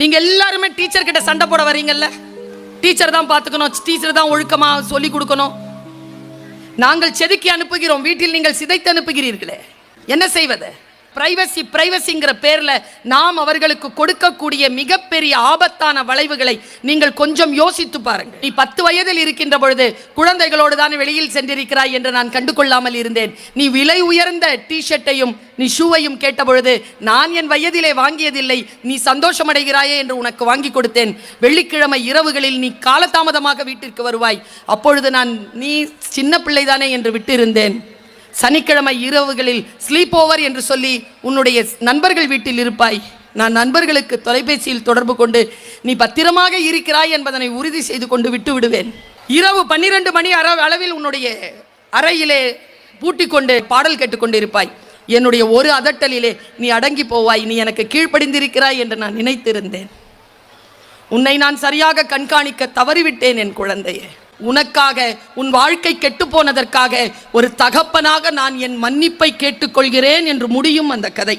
நீங்க எல்லாருமே டீச்சர் கிட்ட சண்டை போட வரீங்கல்ல, டீச்சர் தான் பார்த்துக்கணும், டீச்சர் தான் ஒழுக்கமா சொல்லி கொடுக்கணும். நாங்கள் செதுக்கி அனுப்புகிறோம், வீட்டில் நீங்கள் சிதைத்து அனுப்புகிறீர்களே, என்ன செய்வது? பிரைவசிங்கிற பேர்ல நாம் அவர்களுக்கு கொடுக்கக்கூடிய மிகப்பெரிய ஆபத்தான வளைவுகளை நீங்கள் கொஞ்சம் யோசித்து பாருங்கள். நீ 10 வயதில் இருக்கின்ற பொழுது குழந்தைகளோடு தான் வெளியில் சென்றிருக்கிறாய் என்று நான் கண்டுகொள்ளாமல் இருந்தேன். நீ விலை உயர்ந்த டிஷர்ட்டையும் நீ ஷூவையும் கேட்ட பொழுது நான் என் வயதிலே வாங்கியதில்லை, நீ சந்தோஷமடைகிறாயே என்று உனக்கு வாங்கி கொடுத்தேன். வெள்ளிக்கிழமை இரவுகளில் நீ காலதாமதமாக வீட்டிற்கு வருவாய், அப்பொழுது நான் நீ சின்ன பிள்ளைதானே என்று விட்டிருந்தேன். சனிக்கிழமை இரவுகளில் ஸ்லீப் ஓவர் என்று சொல்லி உன்னுடைய நண்பர்கள் வீட்டில் இருப்பாய். நான் நண்பர்களுக்கு தொலைபேசியில் தொடர்பு கொண்டு நீ பத்திரமாக இருக்கிறாய் என்பதனை உறுதி செய்து கொண்டு விட்டு விடுவேன். இரவு 12 மணி அளவில் உன்னுடைய அறையிலே பூட்டிக் கொண்டு பாடல் கேட்டுக்கொண்டு இருப்பாய். என்னுடைய ஒரு அதட்டலிலே நீ அடங்கி போவாய், நீ எனக்கு கீழ்ப்படிந்திருக்கிறாய் என்று நான் நினைத்திருந்தேன். உன்னை நான் சரியாக கண்காணிக்க தவறிவிட்டேன் என் குழந்தையே. உனக்காக, உன் வாழ்க்கை கெட்டு போனதற்காக ஒரு தகப்பனாக நான் என் மன்னிப்பை கேட்டுக்கொள்கிறேன் என்று முடியும் அந்த கதை.